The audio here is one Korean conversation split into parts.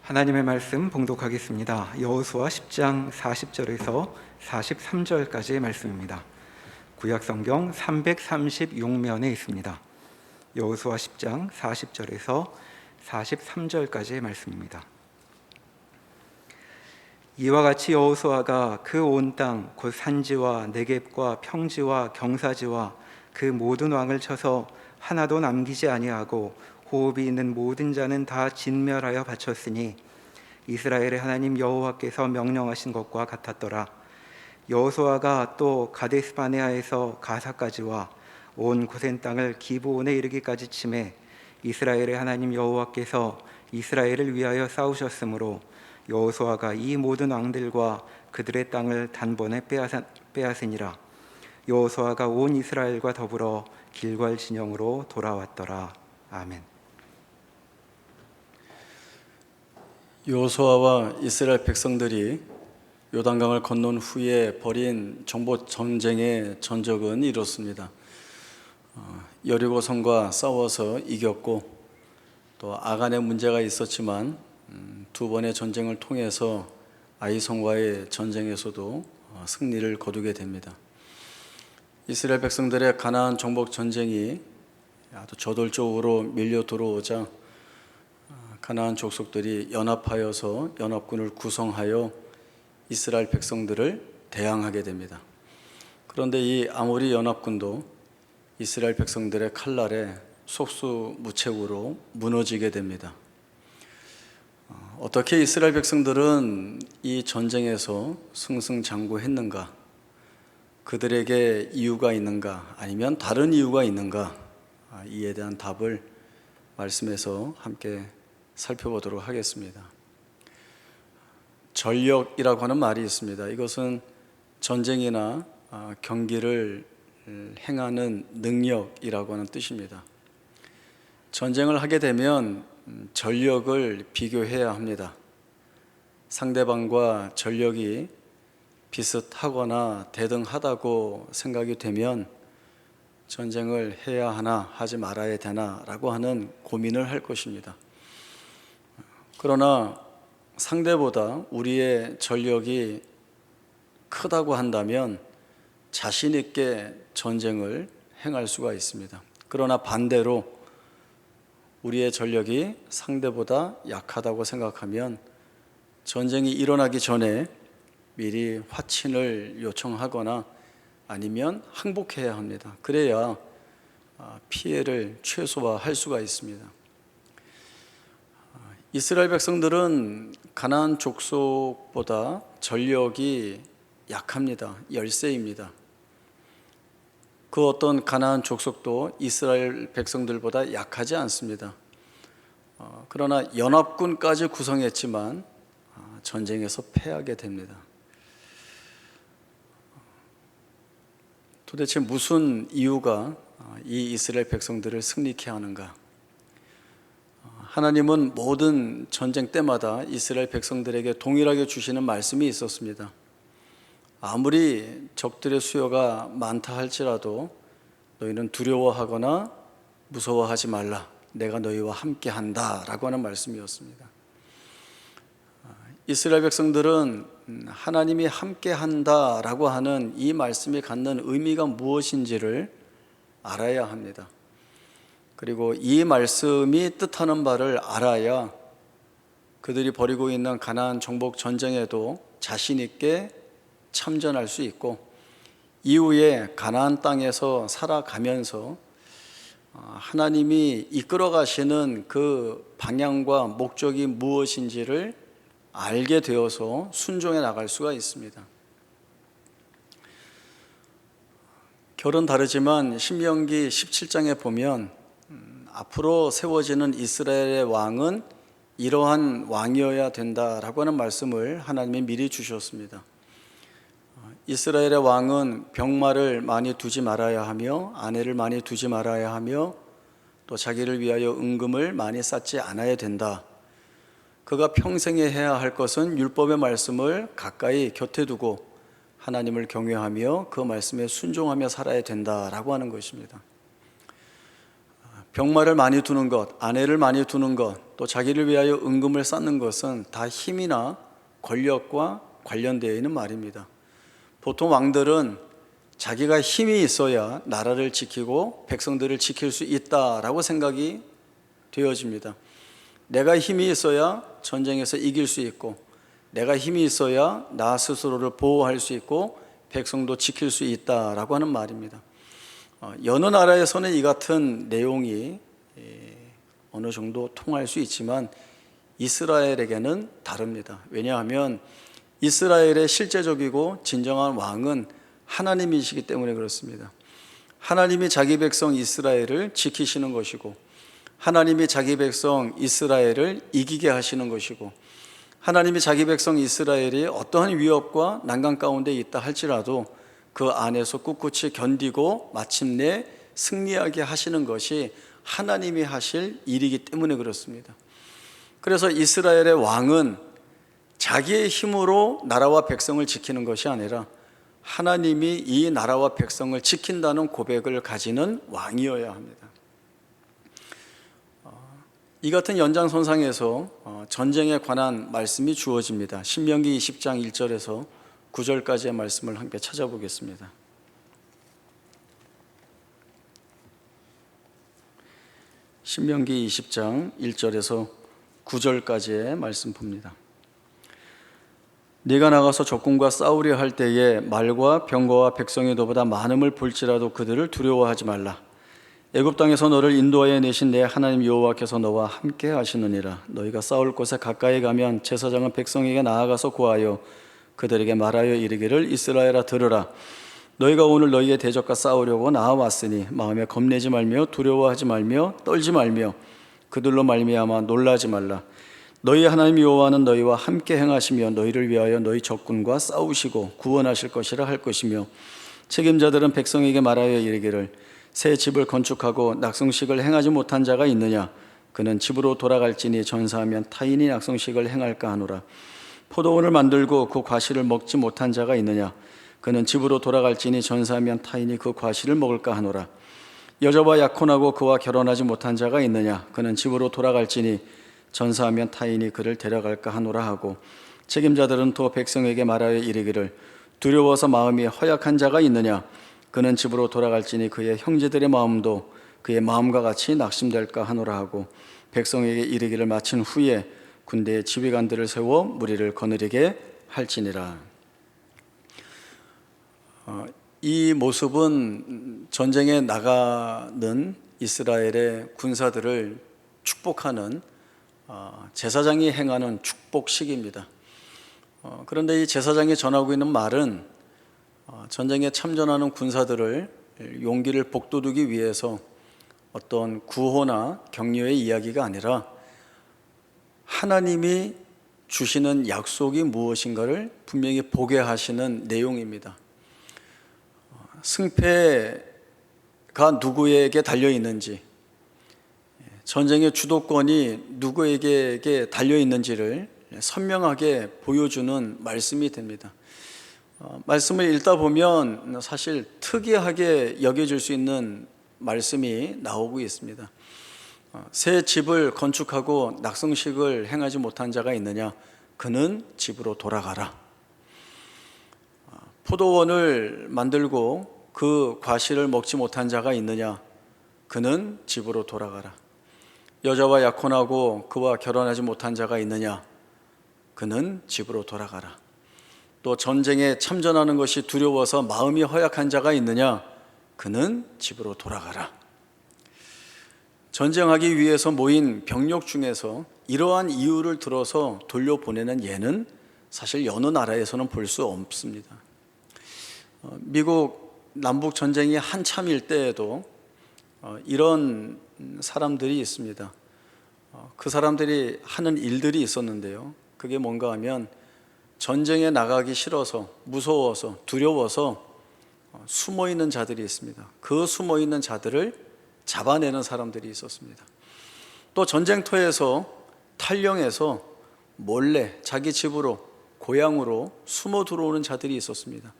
하나님의 말씀 봉독하겠습니다. 여호수아 10장 40절에서 43절까지의 말씀입니다. 구약성경 336면에 있습니다. 여호수아 10장 40절에서 43절까지의 말씀입니다. 이와 같이 여호수아가 그 온 땅 곧 산지와 네겝과 평지와 경사지와 그 모든 왕을 쳐서 하나도 남기지 아니하고 호흡이 있는 모든 자는 다 진멸하여 바쳤으니 이스라엘의 하나님 여호와께서 명령하신 것과 같았더라. 여호수아가 또 가데스바네아에서 가사까지와 온 고센 땅을 기브온에 이르기까지 치매 이스라엘의 하나님 여호와께서 이스라엘을 위하여 싸우셨으므로 여호수아가 이 모든 왕들과 그들의 땅을 단번에 빼앗으니라. 여호수아가 온 이스라엘과 더불어 길괄 진영으로 돌아왔더라. 아멘. 여호수아와 이스라엘 백성들이 요단강을 건넌 후에 벌인 정복 전쟁의 전적은 이렇습니다. 여리고성과 싸워서 이겼고 또 아간의 문제가 있었지만 두 번의 전쟁을 통해서 아이성과의 전쟁에서도 승리를 거두게 됩니다. 이스라엘 백성들의 가나안 정복 전쟁이 아주 저돌적으로 밀려 들어오자 가나안 족속들이 연합하여서 연합군을 구성하여 이스라엘 백성들을 대항하게 됩니다. 그런데 이 아모리 연합군도 이스라엘 백성들의 칼날에 속수무책으로 무너지게 됩니다. 어떻게 이스라엘 백성들은 이 전쟁에서 승승장구했는가? 그들에게 이유가 있는가? 아니면 다른 이유가 있는가? 이에 대한 답을 말씀에서 함께 살펴보도록 하겠습니다. 전력이라고 하는 말이 있습니다. 이것은 전쟁이나 경기를 행하는 능력이라고 하는 뜻입니다. 전쟁을 하게 되면 전력을 비교해야 합니다. 상대방과 전력이 비슷하거나 대등하다고 생각이 되면 전쟁을 해야 하나 하지 말아야 되나 라고 하는 고민을 할 것입니다. 그러나 상대보다 우리의 전력이 크다고 한다면 자신 있게 전쟁을 행할 수가 있습니다. 그러나 반대로 우리의 전력이 상대보다 약하다고 생각하면 전쟁이 일어나기 전에 미리 화친을 요청하거나 아니면 항복해야 합니다. 그래야 피해를 최소화할 수가 있습니다. 이스라엘 백성들은 가나안 족속보다 전력이 약합니다. 열세입니다. 그 어떤 가나안 족속도 이스라엘 백성들보다 약하지 않습니다. 그러나 연합군까지 구성했지만 전쟁에서 패하게 됩니다. 도대체 무슨 이유가 이 이스라엘 백성들을 승리케 하는가? 하나님은 모든 전쟁 때마다 이스라엘 백성들에게 동일하게 주시는 말씀이 있었습니다. 아무리 적들의 수요가 많다 할지라도 너희는 두려워하거나 무서워하지 말라. 내가 너희와 함께 한다 라고 하는 말씀이었습니다. 이스라엘 백성들은 하나님이 함께 한다 라고 하는 이 말씀이 갖는 의미가 무엇인지를 알아야 합니다. 그리고 이 말씀이 뜻하는 바를 알아야 그들이 벌이고 있는 가나안 정복 전쟁에도 자신 있게 참전할 수 있고 이후에 가나안 땅에서 살아가면서 하나님이 이끌어 가시는 그 방향과 목적이 무엇인지를 알게 되어서 순종해 나갈 수가 있습니다. 결은 다르지만 신명기 17장에 보면 앞으로 세워지는 이스라엘의 왕은 이러한 왕이어야 된다라고 하는 말씀을 하나님이 미리 주셨습니다. 이스라엘의 왕은 병마를 많이 두지 말아야 하며 아내를 많이 두지 말아야 하며 또 자기를 위하여 은금을 많이 쌓지 않아야 된다. 그가 평생에 해야 할 것은 율법의 말씀을 가까이 곁에 두고 하나님을 경외하며 그 말씀에 순종하며 살아야 된다라고 하는 것입니다. 병마를 많이 두는 것, 아내를 많이 두는 것, 또 자기를 위하여 은금을 쌓는 것은 다 힘이나 권력과 관련되어 있는 말입니다. 보통 왕들은 자기가 힘이 있어야 나라를 지키고 백성들을 지킬 수 있다라고 생각이 되어집니다. 내가 힘이 있어야 전쟁에서 이길 수 있고, 내가 힘이 있어야 나 스스로를 보호할 수 있고 백성도 지킬 수 있다라고 하는 말입니다. 여느 나라에서는 이 같은 내용이 어느 정도 통할 수 있지만 이스라엘에게는 다릅니다. 왜냐하면 이스라엘의 실제적이고 진정한 왕은 하나님이시기 때문에 그렇습니다. 하나님이 자기 백성 이스라엘을 지키시는 것이고, 하나님이 자기 백성 이스라엘을 이기게 하시는 것이고, 하나님이 자기 백성 이스라엘이 어떠한 위협과 난간 가운데 있다 할지라도 그 안에서 꿋꿋이 견디고 마침내 승리하게 하시는 것이 하나님이 하실 일이기 때문에 그렇습니다. 그래서 이스라엘의 왕은 자기의 힘으로 나라와 백성을 지키는 것이 아니라 하나님이 이 나라와 백성을 지킨다는 고백을 가지는 왕이어야 합니다. 이 같은 연장선상에서 전쟁에 관한 말씀이 주어집니다. 신명기 20장 1절에서 9절까지의 말씀을 함께 찾아보겠습니다. 신명기 20장 1절에서 9절까지의 말씀 봅니다. 네가 나가서 적군과 싸우려 할 때에 말과 병거와 백성이 너보다 많음을 볼지라도 그들을 두려워하지 말라. 애굽 땅에서 너를 인도하여 내신 내 하나님 여호와께서 너와 함께 하시느니라. 너희가 싸울 곳에 가까이 가면 제사장은 백성에게 나아가서 고하여 그들에게 말하여 이르기를 이스라엘아 들으라. 너희가 오늘 너희의 대적과 싸우려고 나아왔으니 마음에 겁내지 말며 두려워하지 말며 떨지 말며 그들로 말미암아 놀라지 말라. 너희 하나님 여호와는 너희와 함께 행하시며 너희를 위하여 너희 적군과 싸우시고 구원하실 것이라 할 것이며, 책임자들은 백성에게 말하여 이르기를 새 집을 건축하고 낙성식을 행하지 못한 자가 있느냐? 그는 집으로 돌아갈지니 전사하면 타인이 낙성식을 행할까 하노라. 포도원을 만들고 그 과실을 먹지 못한 자가 있느냐? 그는 집으로 돌아갈지니 전사하면 타인이 그 과실을 먹을까 하노라. 여자와 약혼하고 그와 결혼하지 못한 자가 있느냐? 그는 집으로 돌아갈지니 전사하면 타인이 그를 데려갈까 하노라 하고, 책임자들은 또 백성에게 말하여 이르기를 두려워서 마음이 허약한 자가 있느냐? 그는 집으로 돌아갈지니 그의 형제들의 마음도 그의 마음과 같이 낙심될까 하노라 하고, 백성에게 이르기를 마친 후에 군대의 지휘관들을 세워 무리를 거느리게 할지니라. 이 모습은 전쟁에 나가는 이스라엘의 군사들을 축복하는 제사장이 행하는 축복식입니다. 그런데 이 제사장이 전하고 있는 말은 전쟁에 참전하는 군사들을 용기를 북돋우기 위해서 어떤 구호나 격려의 이야기가 아니라 하나님이 주시는 약속이 무엇인가를 분명히 보게 하시는 내용입니다. 승패가 누구에게 달려 있는지, 전쟁의 주도권이 누구에게 달려 있는지를 선명하게 보여주는 말씀이 됩니다. 말씀을 읽다 보면 사실 특이하게 여겨질 수 있는 말씀이 나오고 있습니다. 새 집을 건축하고 낙성식을 행하지 못한 자가 있느냐? 그는 집으로 돌아가라. 포도원을 만들고 그 과실을 먹지 못한 자가 있느냐? 그는 집으로 돌아가라. 여자와 약혼하고 그와 결혼하지 못한 자가 있느냐? 그는 집으로 돌아가라. 또 전쟁에 참전하는 것이 두려워서 마음이 허약한 자가 있느냐? 그는 집으로 돌아가라. 전쟁하기 위해서 모인 병력 중에서 이러한 이유를 들어서 돌려보내는 예는 사실 여느 나라에서는 볼 수 없습니다. 미국 남북 전쟁이 한참일 때에도 이런 사람들이 있습니다. 그 사람들이 하는 일들이 있었는데요. 그게 뭔가 하면 전쟁에 나가기 싫어서, 무서워서, 두려워서 숨어 있는 자들이 있습니다. 그 숨어 있는 자들을 잡아내는 사람들이 있었습니다. 또 전쟁터에서 탈영해서 몰래 자기 집으로, 고향으로 숨어 들어오는 자들이 있었습니다.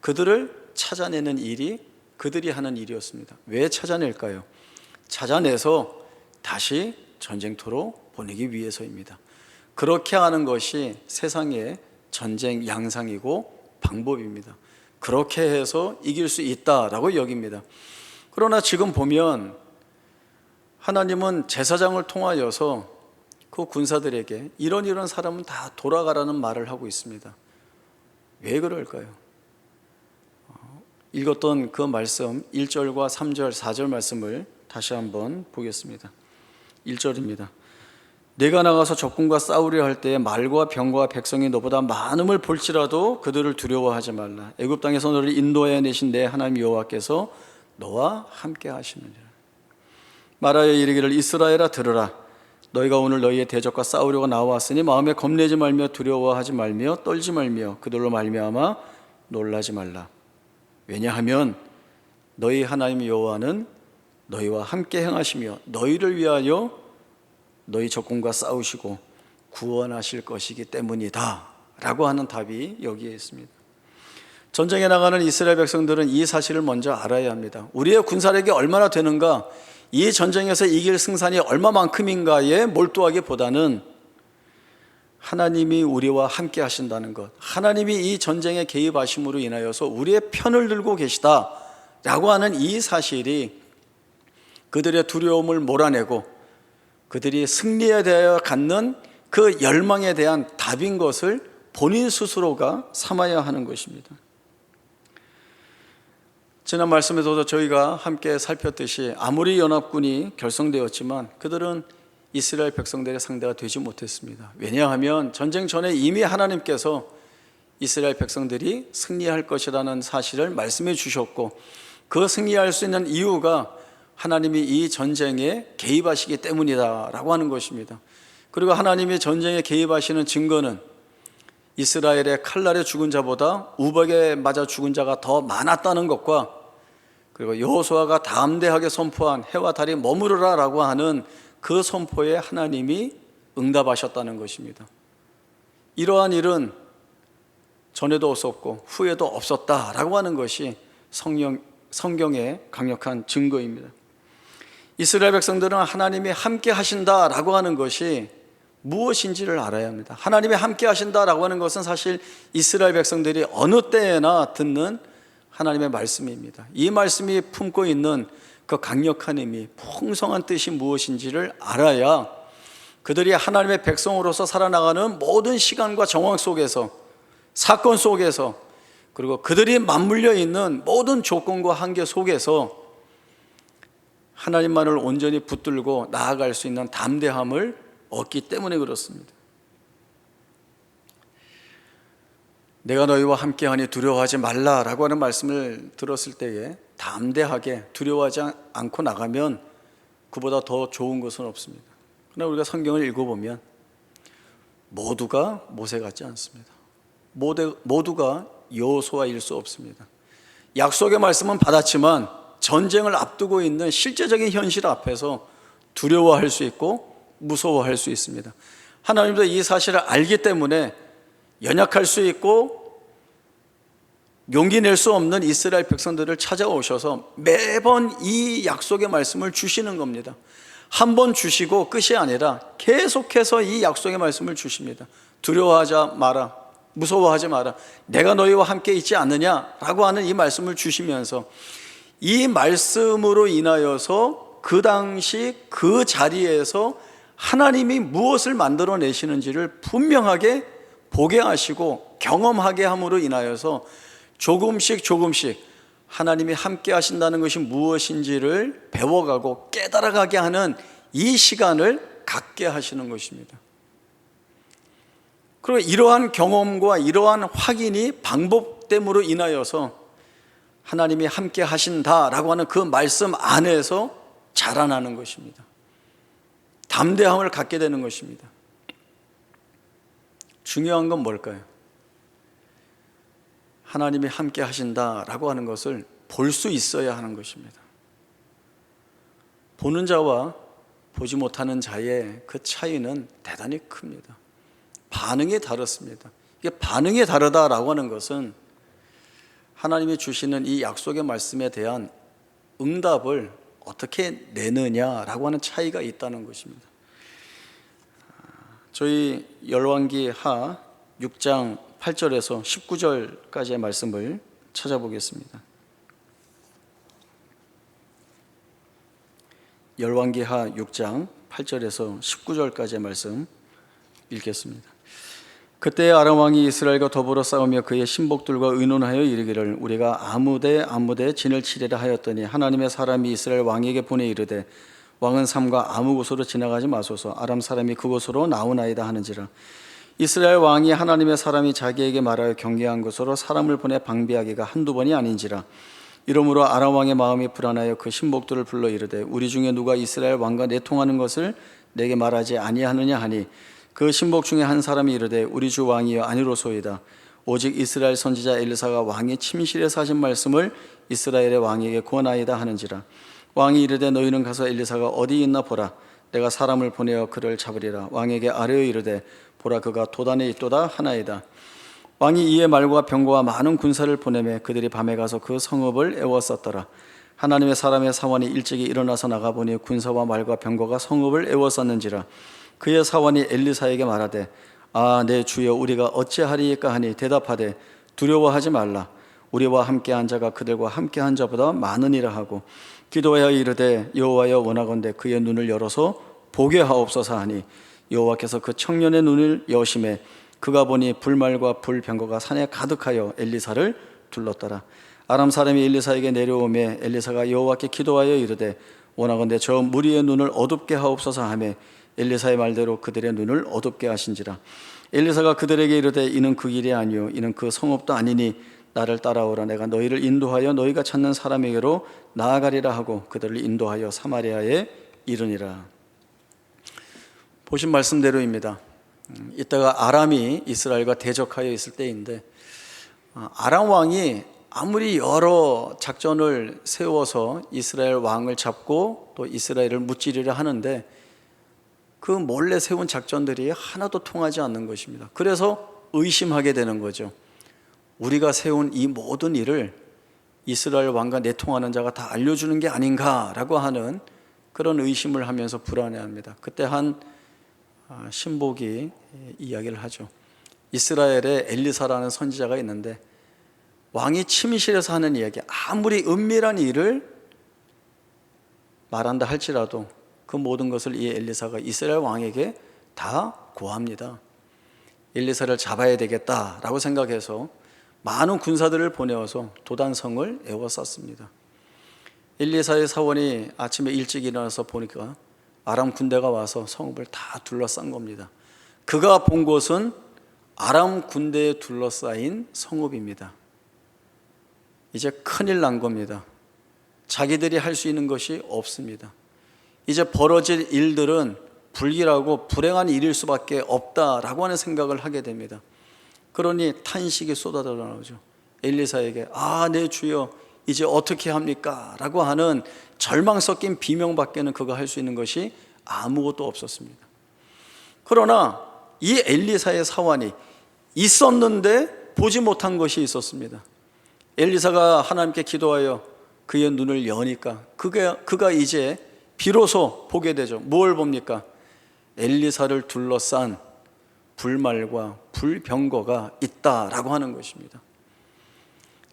그들을 찾아내는 일이 그들이 하는 일이었습니다. 왜 찾아낼까요? 찾아내서 다시 전쟁터로 보내기 위해서입니다. 그렇게 하는 것이 세상의 전쟁 양상이고 방법입니다. 그렇게 해서 이길 수 있다라고 여깁니다. 그러나 지금 보면 하나님은 제사장을 통하여서 그 군사들에게 이런 사람은 다 돌아가라는 말을 하고 있습니다. 왜 그럴까요? 읽었던 그 말씀 1절과 3절, 4절 말씀을 다시 한번 보겠습니다. 1절입니다. 내가 나가서 적군과 싸우려 할 때에 말과 병과 백성이 너보다 많음을 볼지라도 그들을 두려워하지 말라. 애굽 땅에서 너를 인도해 내신 내 하나님 여호와께서 너와 함께 하시느니라. 말하여 이르기를 이스라엘아 들으라. 너희가 오늘 너희의 대적과 싸우려고 나왔으니 마음에 겁내지 말며 두려워하지 말며 떨지 말며 그들로 말미암아 놀라지 말라. 왜냐하면 너희 하나님 여호와는 너희와 함께 행하시며 너희를 위하여 너희 적군과 싸우시고 구원하실 것이기 때문이다 라고 하는 답이 여기에 있습니다. 전쟁에 나가는 이스라엘 백성들은 이 사실을 먼저 알아야 합니다. 우리의 군사력이 얼마나 되는가, 이 전쟁에서 이길 승산이 얼마만큼인가에 몰두하기보다는 하나님이 우리와 함께 하신다는 것, 하나님이 이 전쟁에 개입하심으로 인하여서 우리의 편을 들고 계시다라고 하는 이 사실이 그들의 두려움을 몰아내고 그들이 승리에 대하여 갖는 그 열망에 대한 답인 것을 본인 스스로가 삼아야 하는 것입니다. 지난 말씀에서도 저희가 함께 살폈듯이 아무리 연합군이 결성되었지만 그들은 이스라엘 백성들의 상대가 되지 못했습니다. 왜냐하면 전쟁 전에 이미 하나님께서 이스라엘 백성들이 승리할 것이라는 사실을 말씀해 주셨고, 그 승리할 수 있는 이유가 하나님이 이 전쟁에 개입하시기 때문이다라고 하는 것입니다. 그리고 하나님이 전쟁에 개입하시는 증거는 이스라엘의 칼날에 죽은 자보다 우박에 맞아 죽은 자가 더 많았다는 것과, 그리고 여호수아가 담대하게 선포한 해와 달이 머무르라라고 하는 그 선포에 하나님이 응답하셨다는 것입니다. 이러한 일은 전에도 없었고 후에도 없었다라고 하는 것이 성경의 강력한 증거입니다. 이스라엘 백성들은 하나님이 함께 하신다라고 하는 것이 무엇인지를 알아야 합니다. 하나님이 함께 하신다라고 하는 것은 사실 이스라엘 백성들이 어느 때에나 듣는 하나님의 말씀입니다. 이 말씀이 품고 있는 그 강력한 의미, 풍성한 뜻이 무엇인지를 알아야 그들이 하나님의 백성으로서 살아나가는 모든 시간과 정황 속에서, 사건 속에서, 그리고 그들이 맞물려 있는 모든 조건과 한계 속에서 하나님만을 온전히 붙들고 나아갈 수 있는 담대함을 얻기 때문에 그렇습니다. 내가 너희와 함께하니 두려워하지 말라라고 하는 말씀을 들었을 때에 담대하게 두려워하지 않고 나가면 그보다 더 좋은 것은 없습니다. 그러나 우리가 성경을 읽어보면 모두가 모세 같지 않습니다. 모두가 여호수아일 수 없습니다. 약속의 말씀은 받았지만 전쟁을 앞두고 있는 실제적인 현실 앞에서 두려워할 수 있고 무서워할 수 있습니다. 하나님도 이 사실을 알기 때문에 연약할 수 있고 용기 낼 수 없는 이스라엘 백성들을 찾아오셔서 매번 이 약속의 말씀을 주시는 겁니다. 한 번 주시고 끝이 아니라 계속해서 이 약속의 말씀을 주십니다. 두려워하지 마라, 무서워하지 마라, 내가 너희와 함께 있지 않느냐라고 하는 이 말씀을 주시면서 이 말씀으로 인하여서 그 당시 그 자리에서 하나님이 무엇을 만들어내시는지를 분명하게 보게 하시고 경험하게 함으로 인하여서 조금씩 하나님이 함께 하신다는 것이 무엇인지를 배워가고 깨달아가게 하는 이 시간을 갖게 하시는 것입니다. 그리고 이러한 경험과 이러한 확인이 반복됨으로 인하여서 하나님이 함께 하신다라고 하는 그 말씀 안에서 자라나는 것입니다. 담대함을 갖게 되는 것입니다. 중요한 건 뭘까요? 하나님이 함께 하신다라고 하는 것을 볼 수 있어야 하는 것입니다. 보는 자와 보지 못하는 자의 그 차이는 대단히 큽니다. 반응이 다릅니다. 이게 반응이 다르다라고 하는 것은 하나님이 주시는 이 약속의 말씀에 대한 응답을 어떻게 내느냐라고 하는 차이가 있다는 것입니다. 저희 열왕기 하 6장 8절에서 19절까지의 말씀을 찾아보겠습니다. 열왕기 하 6장 8절에서 19절까지의 말씀 읽겠습니다. 그때 아람 왕이 이스라엘과 더불어 싸우며 그의 신복들과 의논하여 이르기를 우리가 아무데 진을 치리라 하였더니 하나님의 사람이 이스라엘 왕에게 보내 이르되 왕은 삼가 아무 곳으로 지나가지 마소서 아람 사람이 그곳으로 나오나이다 하는지라. 이스라엘 왕이 하나님의 사람이 자기에게 말하여 경계한 곳으로 사람을 보내 방비하기가 한두 번이 아닌지라. 이러므로 아람 왕의 마음이 불안하여 그 신복들을 불러 이르되 우리 중에 누가 이스라엘 왕과 내통하는 것을 내게 말하지 아니하느냐 하니 그 신복 중에 한 사람이 이르되 우리 주 왕이여 아니로소이다. 오직 이스라엘 선지자 엘리사가 왕의 침실에서 하신 말씀을 이스라엘의 왕에게 권하이다 하는지라. 왕이 이르되 너희는 가서 엘리사가 어디 있나 보라. 내가 사람을 보내어 그를 잡으리라. 왕에게 아뢰어 이르되 보라 그가 도단에 있도다 하나이다. 왕이 이에 말과 병거와 많은 군사를 보내매 그들이 밤에 가서 그 성읍을 에워쌌더라. 하나님의 사람의 사원이 일찍이 일어나서 나가보니 군사와 말과 병거가 성읍을 에워쌌는지라. 그의 사원이 엘리사에게 말하되 아 내 주여 우리가 어찌하리이까 하니 대답하되 두려워하지 말라. 우리와 함께한 자가 그들과 함께한 자보다 많으니라 하고 기도하여 이르되 여호와여 원하건대 그의 눈을 열어서 보게 하옵소서 하니 여호와께서 그 청년의 눈을 여심해 그가 보니 불말과 불병거가 산에 가득하여 엘리사를 둘렀더라. 아람 사람이 엘리사에게 내려오매 엘리사가 여호와께 기도하여 이르되 원하건대 저 무리의 눈을 어둡게 하옵소서 하며 엘리사의 말대로 그들의 눈을 어둡게 하신지라. 엘리사가 그들에게 이르되 이는 그 길이 아니요 이는 그 성읍도 아니니 나를 따라오라. 내가 너희를 인도하여 너희가 찾는 사람에게로 나아가리라 하고 그들을 인도하여 사마리아에 이르니라. 보신 말씀대로입니다. 이때가 아람이 이스라엘과 대적하여 있을 때인데 아람 왕이 아무리 여러 작전을 세워서 이스라엘 왕을 잡고 또 이스라엘을 무찌르려 하는데 그 몰래 세운 작전들이 하나도 통하지 않는 것입니다. 그래서 의심하게 되는 거죠. 우리가 세운 이 모든 일을 이스라엘 왕과 내통하는 자가 다 알려주는 게 아닌가라고 하는 그런 의심을 하면서 불안해합니다. 그때 한 신복이 이야기를 하죠. 이스라엘에 엘리사라는 선지자가 있는데 왕이 침실에서 하는 이야기, 아무리 은밀한 일을 말한다 할지라도 그 모든 것을 이 엘리사가 이스라엘 왕에게 다 고합니다. 엘리사를 잡아야 되겠다라고 생각해서 많은 군사들을 보내어서 도단성을 에워쌌습니다. 엘리사의 사원이 아침에 일찍 일어나서 보니까 아람 군대가 와서 성읍을 다 둘러싼 겁니다. 그가 본 곳은 아람 군대에 둘러싸인 성읍입니다. 이제 큰일 난 겁니다. 자기들이 할 수 있는 것이 없습니다. 이제 벌어질 일들은 불길하고 불행한 일일 수밖에 없다라고 하는 생각을 하게 됩니다. 그러니 탄식이 쏟아져 나오죠. 엘리사에게 내 주여 이제 어떻게 합니까? 라고 하는 절망 섞인 비명밖에는 그가 할 수 있는 것이 아무것도 없었습니다. 그러나 이 엘리사의 사환이 있었는데 보지 못한 것이 있었습니다. 엘리사가 하나님께 기도하여 그의 눈을 여니까 그가 이제 비로소 보게 되죠. 뭘 봅니까? 엘리사를 둘러싼 불말과 불병거가 있다라고 하는 것입니다.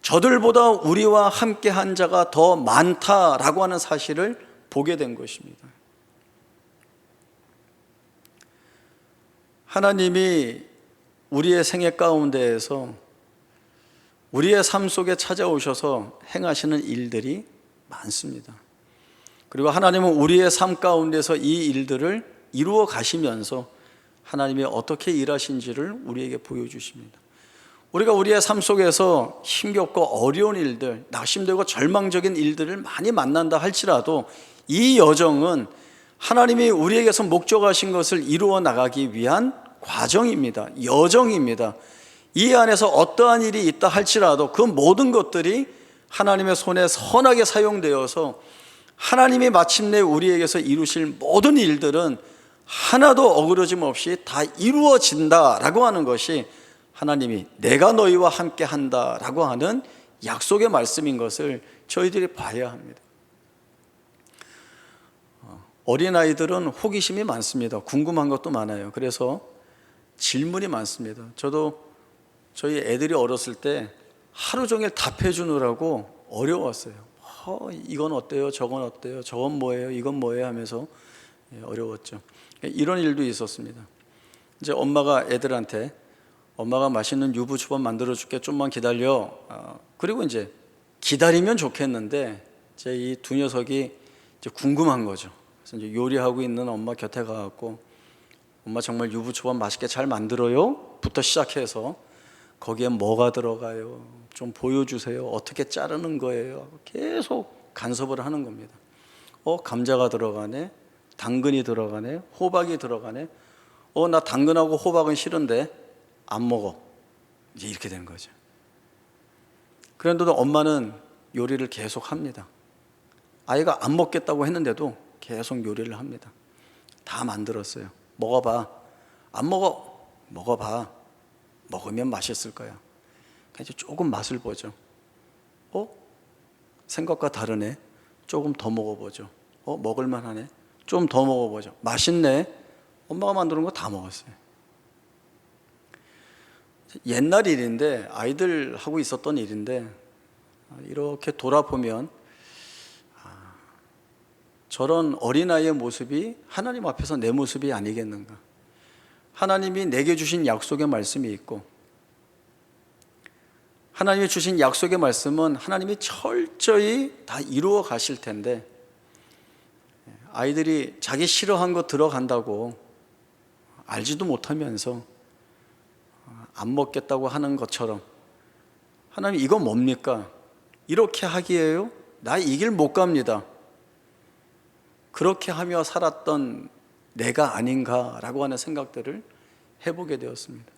저들보다 우리와 함께한 자가 더 많다라고 하는 사실을 보게 된 것입니다. 하나님이 우리의 생애 가운데에서 우리의 삶 속에 찾아오셔서 행하시는 일들이 많습니다. 그리고 하나님은 우리의 삶 가운데서 이 일들을 이루어 가시면서 하나님이 어떻게 일하신지를 우리에게 보여주십니다. 우리가 우리의 삶 속에서 힘겹고 어려운 일들, 낙심되고 절망적인 일들을 많이 만난다 할지라도 이 여정은 하나님이 우리에게서 목적하신 것을 이루어 나가기 위한 과정입니다. 여정입니다. 이 안에서 어떠한 일이 있다 할지라도 그 모든 것들이 하나님의 손에 선하게 사용되어서 하나님이 마침내 우리에게서 이루실 모든 일들은 하나도 어그러짐 없이 다 이루어진다라고 하는 것이 하나님이 내가 너희와 함께 한다라고 하는 약속의 말씀인 것을 저희들이 봐야 합니다. 어린아이들은 호기심이 많습니다. 궁금한 것도 많아요. 그래서 질문이 많습니다. 저도 저희 애들이 어렸을 때 하루 종일 답해 주느라고 어려웠어요. 이건 어때요? 저건 어때요? 저건 뭐예요? 이건 뭐예요? 하면서 어려웠죠. 이런 일도 있었습니다. 이제 엄마가 애들한테 엄마가 맛있는 유부초밥 만들어 줄게, 좀만 기다려. 그리고 이제 기다리면 좋겠는데 제 이 두 녀석이 이제 궁금한 거죠. 그래서 이제 요리하고 있는 엄마 곁에 가갖고 엄마 정말 유부초밥 맛있게 잘 만들어요? 부터 시작해서 거기에 뭐가 들어가요? 좀 보여주세요. 어떻게 자르는 거예요? 계속 간섭을 하는 겁니다. 감자가 들어가네, 당근이 들어가네, 호박이 들어가네. 나 당근하고 호박은 싫은데 안 먹어. 이제 이렇게 되는 거죠. 그런데도 엄마는 요리를 계속 합니다. 아이가 안 먹겠다고 했는데도 계속 요리를 합니다. 다 만들었어요. 먹어봐. 안 먹어. 먹어봐. 먹으면 맛있을 거야. 이제 조금 맛을 보죠. 생각과 다르네. 조금 더 먹어보죠. 먹을만 하네. 좀 더 먹어보죠. 맛있네. 엄마가 만드는 거 다 먹었어요. 옛날 일인데, 아이들하고 있었던 일인데, 이렇게 돌아보면 저런 어린아이의 모습이 하나님 앞에서 내 모습이 아니겠는가. 하나님이 내게 주신 약속의 말씀이 있고, 하나님이 주신 약속의 말씀은 하나님이 철저히 다 이루어 가실 텐데, 아이들이 자기 싫어한 거 들어간다고 알지도 못하면서 안 먹겠다고 하는 것처럼, 하나님 이거 뭡니까? 이렇게 하기에요? 나 이 길 못 갑니다. 그렇게 하며 살았던 내가 아닌가라고 하는 생각들을 해보게 되었습니다.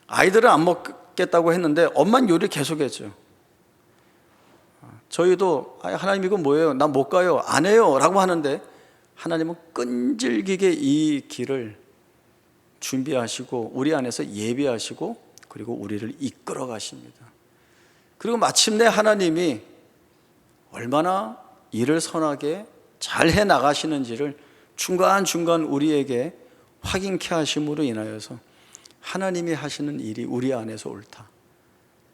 아이들은 안 먹겠다고 했는데 엄마는 요리 계속했죠. 저희도 하나님 이거 뭐예요? 나 못 가요. 안 해요. 라고 하는데 하나님은 끈질기게 이 길을 준비하시고 우리 안에서 예비하시고 그리고 우리를 이끌어 가십니다. 그리고 마침내 하나님이 얼마나 일을 선하게 잘 해 나가시는지를 중간중간 우리에게 확인케 하심으로 인하여서 하나님이 하시는 일이 우리 안에서 옳다,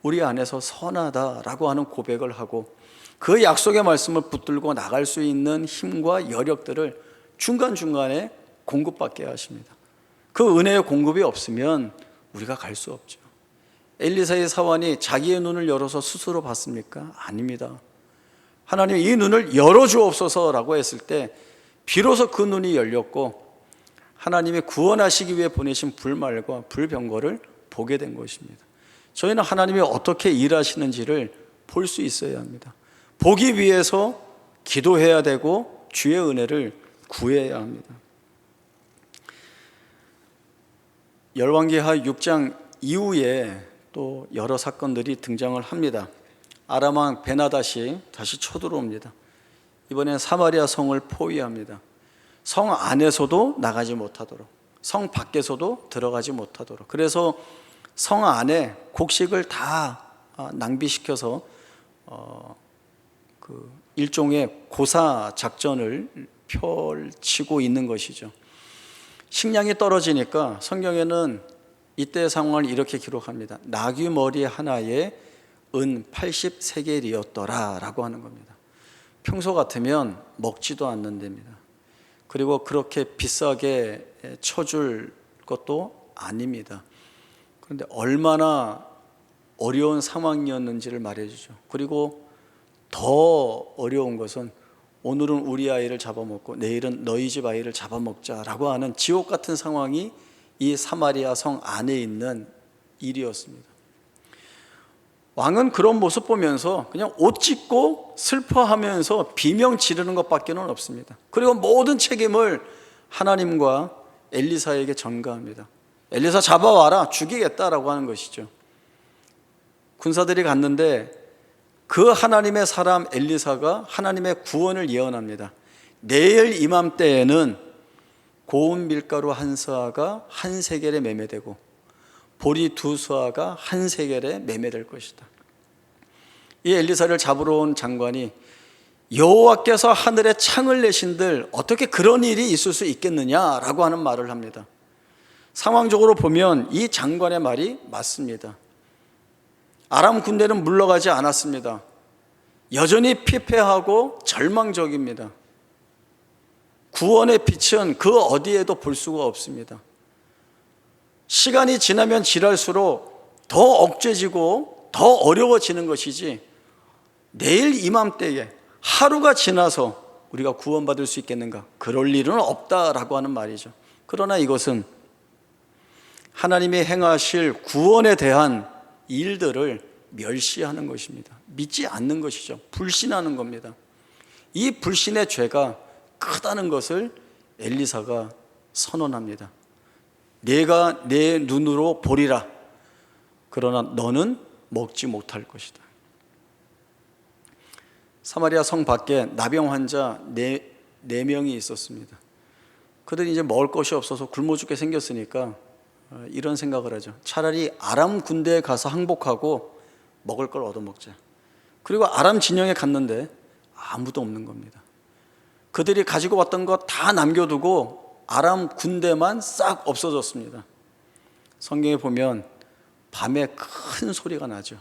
우리 안에서 선하다라고 하는 고백을 하고 그 약속의 말씀을 붙들고 나갈 수 있는 힘과 여력들을 중간중간에 공급받게 하십니다. 그 은혜의 공급이 없으면 우리가 갈 수 없죠. 엘리사의 사환이 자기의 눈을 열어서 스스로 봤습니까? 아닙니다. 하나님이 이 눈을 열어주옵소서라고 했을 때 비로소 그 눈이 열렸고 하나님이 구원하시기 위해 보내신 불말과 불병거를 보게 된 것입니다. 저희는 하나님이 어떻게 일하시는지를 볼 수 있어야 합니다. 보기 위해서 기도해야 되고 주의 은혜를 구해야 합니다. 열왕기하 6장 이후에 또 여러 사건들이 등장을 합니다. 아람왕 베나닷이 다시 쳐들어옵니다. 이번엔 사마리아 성을 포위합니다. 성 안에서도 나가지 못하도록, 성 밖에서도 들어가지 못하도록, 그래서 성 안에 곡식을 다 낭비시켜서 그 일종의 고사 작전을 펼치고 있는 것이죠. 식량이 떨어지니까 성경에는 이때의 상황을 이렇게 기록합니다. 나귀 머리 하나에 은 80세겔이었더라 라고 하는 겁니다. 평소 같으면 먹지도 않는 데입니다. 그리고 그렇게 비싸게 쳐줄 것도 아닙니다. 그런데 얼마나 어려운 상황이었는지를 말해주죠. 그리고 더 어려운 것은 오늘은 우리 아이를 잡아먹고 내일은 너희 집 아이를 잡아먹자라고 하는 지옥 같은 상황이 이 사마리아 성 안에 있는 일이었습니다. 왕은 그런 모습 보면서 그냥 옷 찢고 슬퍼하면서 비명 지르는 것밖에는 없습니다. 그리고 모든 책임을 하나님과 엘리사에게 전가합니다. 엘리사 잡아와라, 죽이겠다라고 하는 것이죠. 군사들이 갔는데 그 하나님의 사람 엘리사가 하나님의 구원을 예언합니다. 내일 이맘때에는 고운 밀가루 한 서아가 한 세겔에 매매되고 보리 두 서아가 한 세겔에 매매될 것이다. 이 엘리사를 잡으러 온 장관이 여호와께서 하늘에 창을 내신들 어떻게 그런 일이 있을 수 있겠느냐라고 하는 말을 합니다. 상황적으로 보면 이 장관의 말이 맞습니다. 아람 군대는 물러가지 않았습니다. 여전히 피폐하고 절망적입니다. 구원의 빛은 그 어디에도 볼 수가 없습니다. 시간이 지나면 지날수록 더 억제지고 더 어려워지는 것이지, 내일 이맘때에 하루가 지나서 우리가 구원받을 수 있겠는가? 그럴 일은 없다라고 하는 말이죠. 그러나 이것은 하나님이 행하실 구원에 대한 일들을 멸시하는 것입니다. 믿지 않는 것이죠. 불신하는 겁니다. 이 불신의 죄가 크다는 것을 엘리사가 선언합니다. 내가 내 눈으로 보리라. 그러나 너는 먹지 못할 것이다. 사마리아 성 밖에 나병 환자 네 명이 있었습니다. 그들이 이제 먹을 것이 없어서 굶어 죽게 생겼으니까 이런 생각을 하죠. 차라리 아람 군대에 가서 항복하고 먹을 걸 얻어먹자. 그리고 아람 진영에 갔는데 아무도 없는 겁니다. 그들이 가지고 왔던 것 다 남겨두고 아람 군대만 싹 없어졌습니다. 성경에 보면 밤에 큰 소리가 나죠.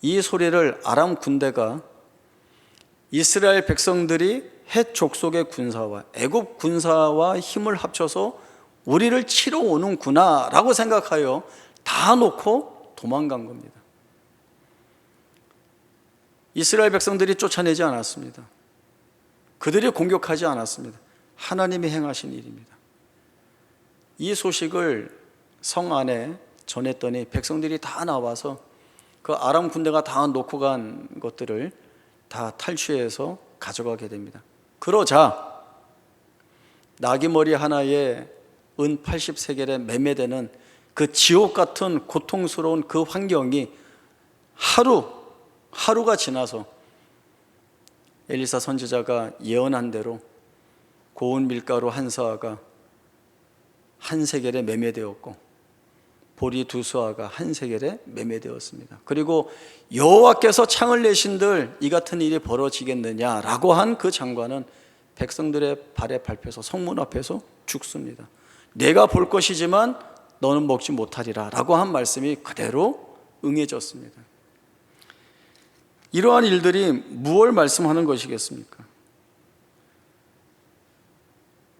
이 소리를 아람 군대가 이스라엘 백성들이 헷 족속의 군사와 애굽 군사와 힘을 합쳐서 우리를 치러 오는구나 라고 생각하여 다 놓고 도망간 겁니다. 이스라엘 백성들이 쫓아내지 않았습니다. 그들이 공격하지 않았습니다. 하나님이 행하신 일입니다. 이 소식을 성 안에 전했더니 백성들이 다 나와서 그 아람 군대가 다 놓고 간 것들을 다 탈취해서 가져가게 됩니다. 그러자 나귀머리 하나에 은 80세겔에 매매되는 그 지옥 같은 고통스러운 그 환경이 하루가 지나서 엘리사 선지자가 예언한 대로 고운 밀가루 한 사아가 한 세겔에 매매되었고 보리 두 수아가 한 세겔에 매매되었습니다. 그리고 여호와께서 창을 내신들 이 같은 일이 벌어지겠느냐라고 한 그 장관은 백성들의 발에 밟혀서 성문 앞에서 죽습니다. 내가 볼 것이지만 너는 먹지 못하리라 라고 한 말씀이 그대로 응해졌습니다. 이러한 일들이 무엇을 말씀하는 것이겠습니까?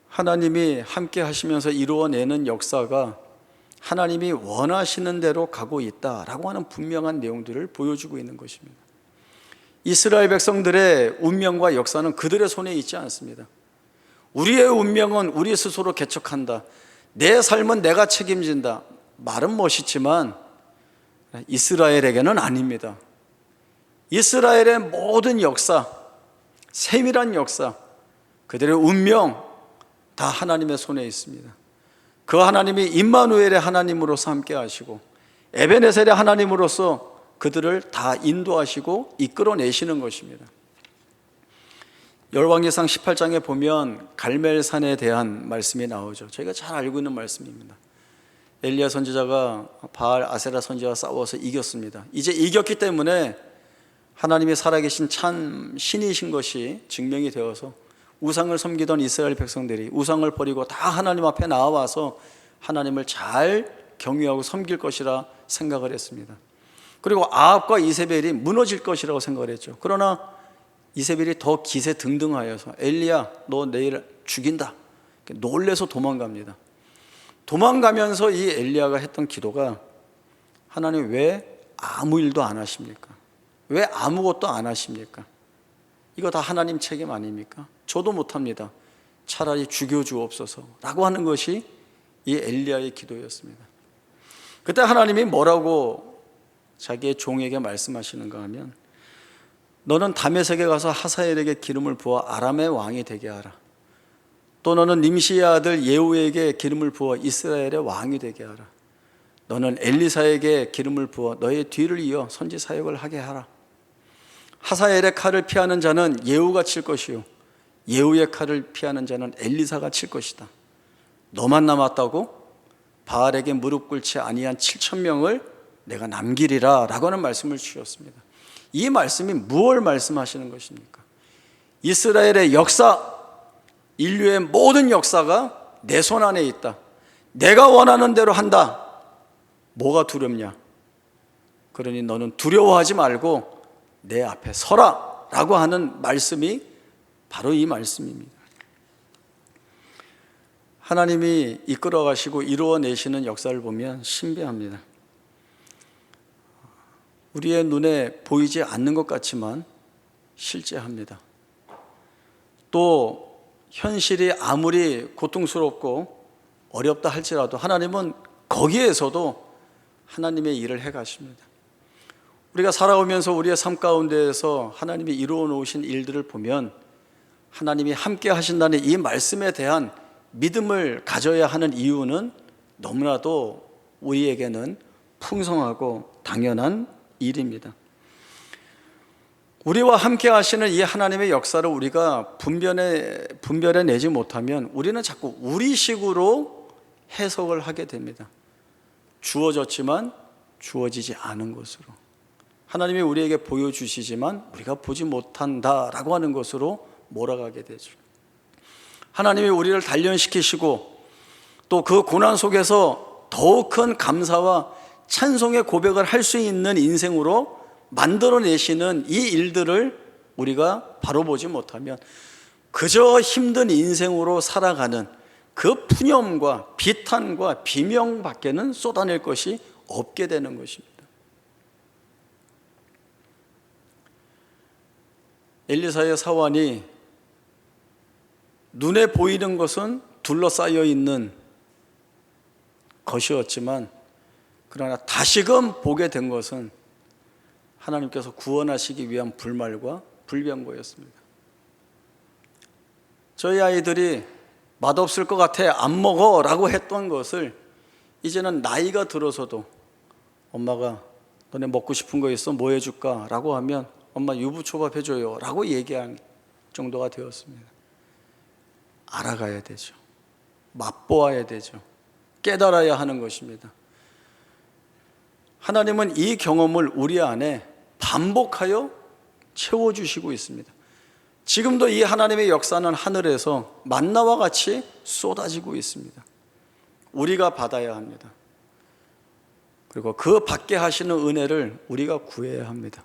하나님이 함께 하시면서 이루어내는 역사가 하나님이 원하시는 대로 가고 있다라고 하는 분명한 내용들을 보여주고 있는 것입니다. 이스라엘 백성들의 운명과 역사는 그들의 손에 있지 않습니다. 우리의 운명은 우리 스스로 개척한다. 내 삶은 내가 책임진다. 말은 멋있지만 이스라엘에게는 아닙니다. 이스라엘의 모든 역사, 세밀한 역사, 그들의 운명 다 하나님의 손에 있습니다. 그 하나님이 임마누엘의 하나님으로서 함께 하시고 에베네셀의 하나님으로서 그들을 다 인도하시고 이끌어내시는 것입니다. 열왕기상 18장에 보면 갈멜산에 대한 말씀이 나오죠. 저희가 잘 알고 있는 말씀입니다. 엘리야 선지자가 바알 아세라 선지자와 싸워서 이겼습니다. 이제 이겼기 때문에 하나님이 살아계신 참 신이신 것이 증명이 되어서 우상을 섬기던 이스라엘 백성들이 우상을 버리고 다 하나님 앞에 나와서 하나님을 잘 경외하고 섬길 것이라 생각을 했습니다. 그리고 아합과 이세벨이 무너질 것이라고 생각을 했죠. 그러나 이세벨이 더 기세등등하여서 엘리야 너 내일 죽인다 놀래서 도망갑니다. 도망가면서 이 엘리야가 했던 기도가 하나님 왜 아무 일도 안 하십니까? 왜 아무것도 안 하십니까? 이거 다 하나님 책임 아닙니까? 저도 못합니다. 차라리 죽여주옵소서 라고 하는 것이 이 엘리야의 기도였습니다. 그때 하나님이 뭐라고 자기의 종에게 말씀하시는가 하면 너는 다메섹에 가서 하사엘에게 기름을 부어 아람의 왕이 되게 하라. 또 너는 nim시의 아들 예후에게 기름을 부어 이스라엘의 왕이 되게 하라. 너는 엘리사에게 기름을 부어 너의 뒤를 이어 선지 사역을 하게 하라. 하사엘의 칼을 피하는 자는 예후가 칠 것이요 예후의 칼을 피하는 자는 엘리사가 칠 것이다. 너만 남았다고? 바알에게 무릎 꿇지 아니한 7,000명을 내가 남기리라 라고 하는 말씀을 주셨습니다. 이 말씀이 무엇을 말씀하시는 것입니까? 이스라엘의 역사, 인류의 모든 역사가 내 손 안에 있다. 내가 원하는 대로 한다. 뭐가 두렵냐? 그러니 너는 두려워하지 말고 내 앞에 서라 라고 하는 말씀이 바로 이 말씀입니다. 하나님이 이끌어 가시고 이루어내시는 역사를 보면 신비합니다. 우리의 눈에 보이지 않는 것 같지만 실제합니다. 또 현실이 아무리 고통스럽고 어렵다 할지라도 하나님은 거기에서도 하나님의 일을 해 가십니다. 우리가 살아오면서 우리의 삶 가운데에서 하나님이 이루어 놓으신 일들을 보면 하나님이 함께 하신다는 이 말씀에 대한 믿음을 가져야 하는 이유는 너무나도 우리에게는 풍성하고 당연한 일입니다. 우리와 함께 하시는 이 하나님의 역사를 우리가 분별해 내지 못하면 우리는 자꾸 우리식으로 해석을 하게 됩니다. 주어졌지만 주어지지 않은 것으로, 하나님이 우리에게 보여주시지만 우리가 보지 못한다라고 하는 것으로 몰아가게 되죠. 하나님이 우리를 단련시키시고 또 그 고난 속에서 더욱 큰 감사와 찬송의 고백을 할 수 있는 인생으로 만들어내시는 이 일들을 우리가 바로 보지 못하면 그저 힘든 인생으로 살아가는 그 푸념과 비탄과 비명밖에는 쏟아낼 것이 없게 되는 것입니다. 엘리사의 사환이 눈에 보이는 것은 둘러싸여 있는 것이었지만 그러나 다시금 보게 된 것은 하나님께서 구원하시기 위한 불말과 불병거였습니다. 저희 아이들이 맛없을 것 같아 안 먹어 라고 했던 것을 이제는 나이가 들어서도 엄마가 너네 먹고 싶은 거 있어? 뭐 해줄까? 라고 하면 엄마 유부초밥 해줘요 라고 얘기할 정도가 되었습니다. 알아가야 되죠. 맛보아야 되죠. 깨달아야 하는 것입니다. 하나님은 이 경험을 우리 안에 반복하여 채워주시고 있습니다. 지금도 이 하나님의 역사는 하늘에서 만나와 같이 쏟아지고 있습니다. 우리가 받아야 합니다. 그리고 그 받게 하시는 은혜를 우리가 구해야 합니다.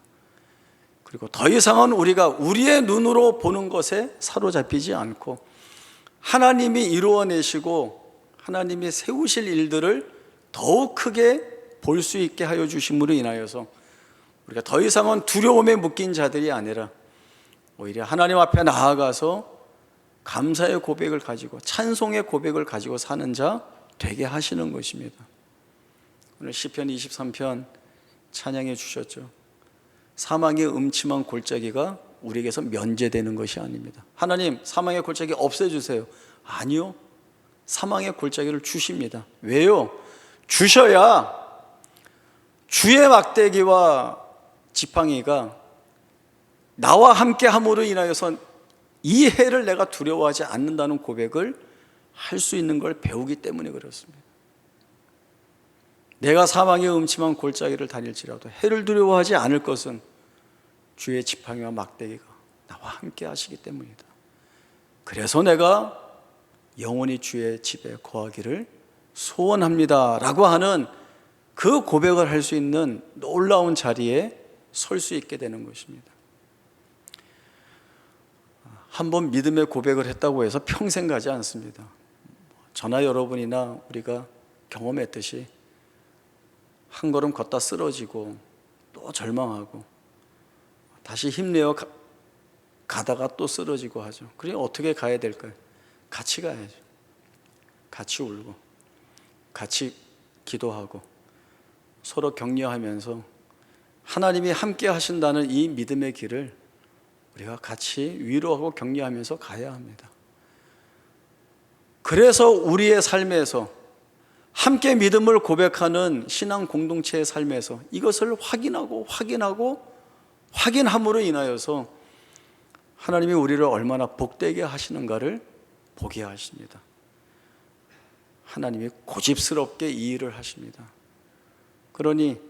그리고 더 이상은 우리가 우리의 눈으로 보는 것에 사로잡히지 않고 하나님이 이루어내시고 하나님이 세우실 일들을 더욱 크게 볼 수 있게 하여 주심으로 인하여서 우리가 더 이상은 두려움에 묶인 자들이 아니라 오히려 하나님 앞에 나아가서 감사의 고백을 가지고 찬송의 고백을 가지고 사는 자 되게 하시는 것입니다. 오늘 시편 23편 찬양해 주셨죠. 사망의 음침한 골짜기가 우리에게서 면제되는 것이 아닙니다. 하나님, 사망의 골짜기 없애주세요. 아니요, 사망의 골짜기를 주십니다. 왜요? 주셔야 주의 막대기와 지팡이가 나와 함께 함으로 인하여서 이 해를 내가 두려워하지 않는다는 고백을 할 수 있는 걸 배우기 때문에 그렇습니다. 내가 사망의 음침한 골짜기를 다닐지라도 해를 두려워하지 않을 것은 주의 지팡이와 막대기가 나와 함께 하시기 때문이다. 그래서 내가 영원히 주의 집에 거하기를 소원합니다 라고 하는 그 고백을 할 수 있는 놀라운 자리에 설 수 있게 되는 것입니다. 한번 믿음의 고백을 했다고 해서 평생 가지 않습니다. 저나 여러분이나 우리가 경험했듯이 한 걸음 걷다 쓰러지고 또 절망하고 다시 힘내어 가다가 또 쓰러지고 하죠. 그러니 어떻게 가야 될까요? 같이 가야죠. 같이 울고 같이 기도하고 서로 격려하면서 하나님이 함께 하신다는 이 믿음의 길을 우리가 같이 위로하고 격려하면서 가야 합니다. 그래서 우리의 삶에서 함께 믿음을 고백하는 신앙 공동체의 삶에서 이것을 확인함으로 인하여서 하나님이 우리를 얼마나 복되게 하시는가를 보게 하십니다. 하나님이 고집스럽게 이 일을 하십니다. 그러니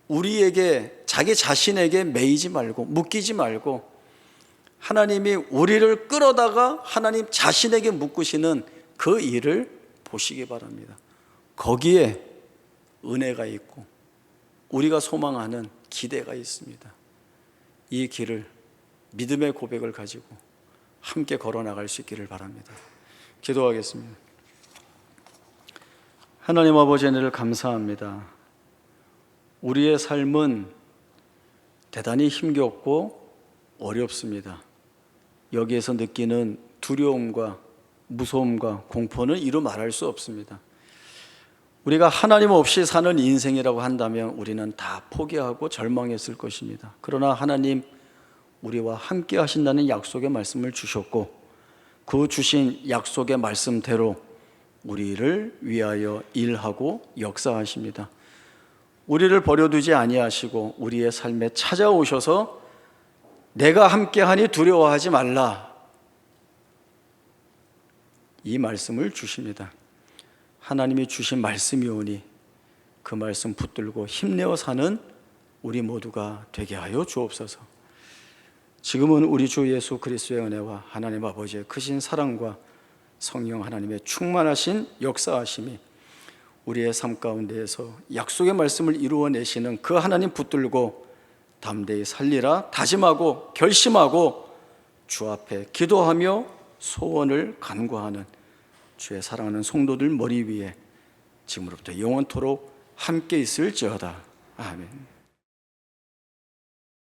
우리에게, 자기 자신에게 매이지 말고 묶이지 말고 하나님이 우리를 끌어다가 하나님 자신에게 묶으시는 그 일을 보시기 바랍니다. 거기에 은혜가 있고 우리가 소망하는 기대가 있습니다. 이 길을 믿음의 고백을 가지고 함께 걸어 나갈 수 있기를 바랍니다. 기도하겠습니다. 하나님 아버지, 은혜를 감사합니다. 우리의 삶은 대단히 힘겹고 어렵습니다. 여기에서 느끼는 두려움과 무서움과 공포는 이루 말할 수 없습니다. 우리가 하나님 없이 사는 인생이라고 한다면 우리는 다 포기하고 절망했을 것입니다. 그러나 하나님, 우리와 함께 하신다는 약속의 말씀을 주셨고 그 주신 약속의 말씀대로 우리를 위하여 일하고 역사하십니다. 우리를 버려두지 아니하시고 우리의 삶에 찾아오셔서 내가 함께하니 두려워하지 말라, 이 말씀을 주십니다. 하나님이 주신 말씀이오니 그 말씀 붙들고 힘내어 사는 우리 모두가 되게 하여 주옵소서. 지금은 우리 주 예수 그리스도의 은혜와 하나님 아버지의 크신 사랑과 성령 하나님의 충만하신 역사하심이 우리의 삶 가운데에서 약속의 말씀을 이루어내시는 그 하나님 붙들고 담대히 살리라 다짐하고 결심하고 주 앞에 기도하며 소원을 간구하는 주의 사랑하는 성도들 머리 위에 지금부터 영원토록 함께 있을지어다. 아멘.